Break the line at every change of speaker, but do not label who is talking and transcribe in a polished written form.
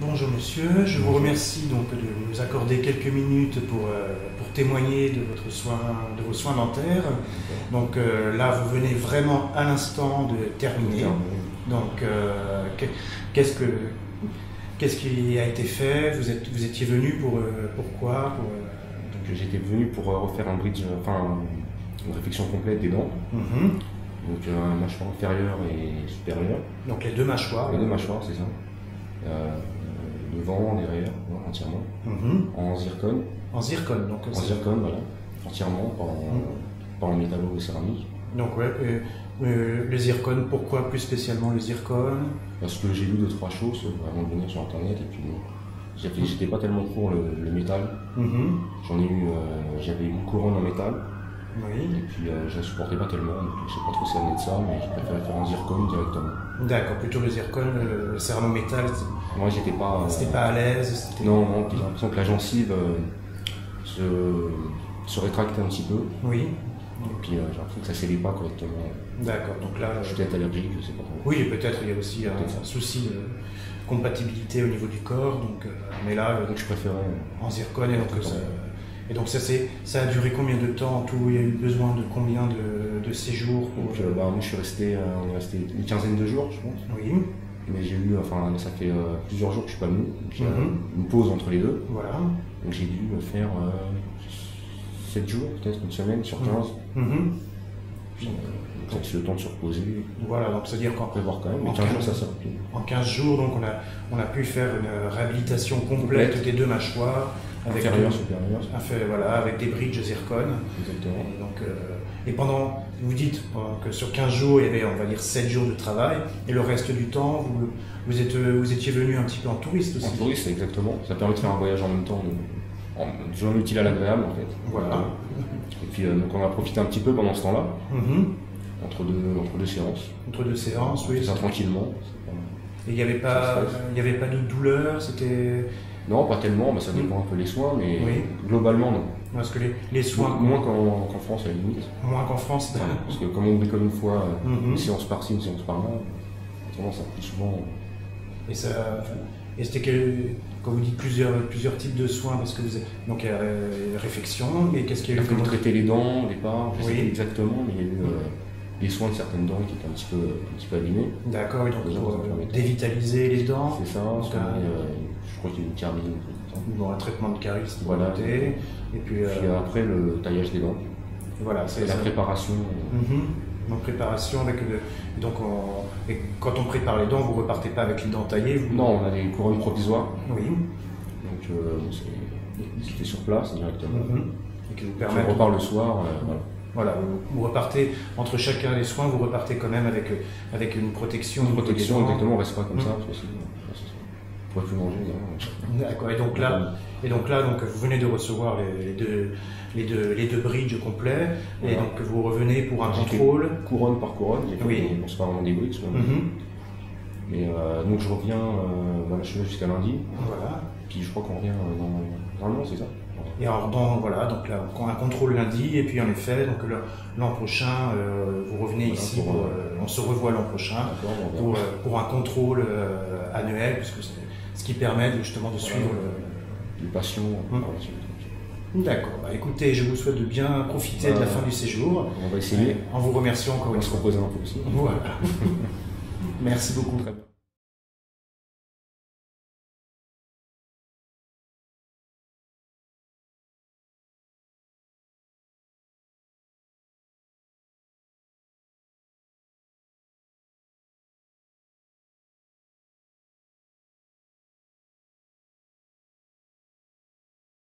Bonjour monsieur, je vous remercie donc de nous accorder quelques minutes pour témoigner de vos soins dentaires. Donc là, vous venez vraiment à l'instant de terminer. Donc qu'est-ce qui a été fait? Vous étiez venu pourquoi?
Donc j'étais venu pour refaire un bridge, enfin une réfection complète des dents. Donc mâchoire inférieure et supérieure.
Donc les deux mâchoires.
Les deux mâchoires, c'est ça. Devant, derrière, voilà, entièrement. En zircone.
En zircone, donc.
En zircone, voilà. Entièrement, pas en métallo-céramique.
Donc ouais, le zircone, pourquoi plus spécialement le zircone?
Parce que j'ai lu 2-3 choses avant de venir sur internet et puis j'étais pas tellement pour le métal. J'avais une couronne en métal.
Oui.
Et puis je ne supportais pas tellement, donc je ne sais pas trop si ça venait de ça, mais j'ai préféré faire un zircone directement.
D'accord, plutôt le zircone, le céramo-métal.
Moi j'étais pas.
C'était pas à l'aise.
Non, j'ai l'impression que la gencive se rétractait un petit peu.
Oui.
Et puis j'ai l'impression que ça ne scellait pas correctement.
D'accord, donc là.
Je suis peut-être allergique, je ne sais pas trop.
Oui, peut-être il y a aussi un souci de compatibilité au niveau du corps, donc, mais là.
Donc je préférais.
En zircone, et donc ça a duré combien de temps en tout? Il y a eu besoin de combien de séjours
Donc moi je suis resté, on est resté une quinzaine de jours, je pense.
Oui.
Mais j'ai eu, enfin ça fait plusieurs jours que je suis pas venu, donc une pause entre les deux.
Voilà.
Donc j'ai dû faire 7 jours, peut-être une semaine sur 15. Puis c'est le temps de se reposer.
Voilà, donc c'est-à-dire qu'en
voir quand même, mais 15 jours ça sort.
En 15 jours, donc on a pu faire une réhabilitation complète des deux mâchoires.
Inférieur, supérieur.
Voilà, avec des bridges zircone.
Exactement.
Et, donc, et pendant, vous dites que sur 15 jours, il y avait, on va dire, 7 jours de travail, et le reste du temps, vous étiez venu un petit peu en touriste aussi.
En touriste, exactement. Ça permet de faire un voyage en même temps, du genre utile à l'agréable en fait.
Voilà.
Et puis donc on a profité un petit peu pendant ce temps-là, entre deux séances.
Entre deux séances, oui.
Ça tranquillement.
Et il n'y avait pas de douleur, c'était...
Non, pas tellement, bah, ça dépend un peu les soins, mais globalement non.
Parce que les soins...
Moins qu'en France à la limite.
Moins qu'en France.
Parce que comme on bricole une fois, une séance par-ci, une séance par-là, ça plus souvent...
Et c'était quand vous dites plusieurs types de soins, parce que vous avez, donc il y a réfection, mais qu'est-ce qu'il y a eu?
Il a fallu traiter les dents au départ, je sais pas
Oui.
exactement, mais il y a eu des soins de certaines dents qui étaient un petit peu abîmées.
D'accord, et donc pour dévitaliser les dents.
C'est ça, je crois qu'il y a une carie.
Bon, un traitement de carie, c'était
voilà.
Et puis
après le taillage des dents.
Voilà,
c'est la préparation.
Donc préparation avec et quand on prépare les dents, vous repartez pas avec les dents taillées?
Non, on a des couronnes provisoires.
Oui.
Donc c'était sur place directement.
Et qui vous permettent.
On repart le soir.
Voilà, vous repartez, entre chacun des soins, vous repartez quand même avec une protection.
Une protection, exactement, on ne reste pas comme ça, parce que on ne pourrait plus manger.
D'accord, et donc là, vous venez de recevoir les deux bridges complets, et donc vous revenez pour un contrôle.
Couronne par couronne,
oui.
On se parle vraiment des bridges. Mais donc je reviens, je suis là jusqu'à lundi.
Voilà.
Puis je crois qu'on revient normalement, c'est ça.
Et alors, donc là, on a un contrôle lundi, et puis en effet, donc l'an prochain, vous revenez ici, on se revoit l'an prochain pour un contrôle annuel, puisque c'est ce qui permet justement de suivre
les patients.
D'accord. Bah, écoutez, je vous souhaite de bien profiter de la fin du séjour.
On va essayer.
En vous remerciant encore une fois.
On va se reposer un peu aussi.
Voilà. Merci beaucoup.
Très bien.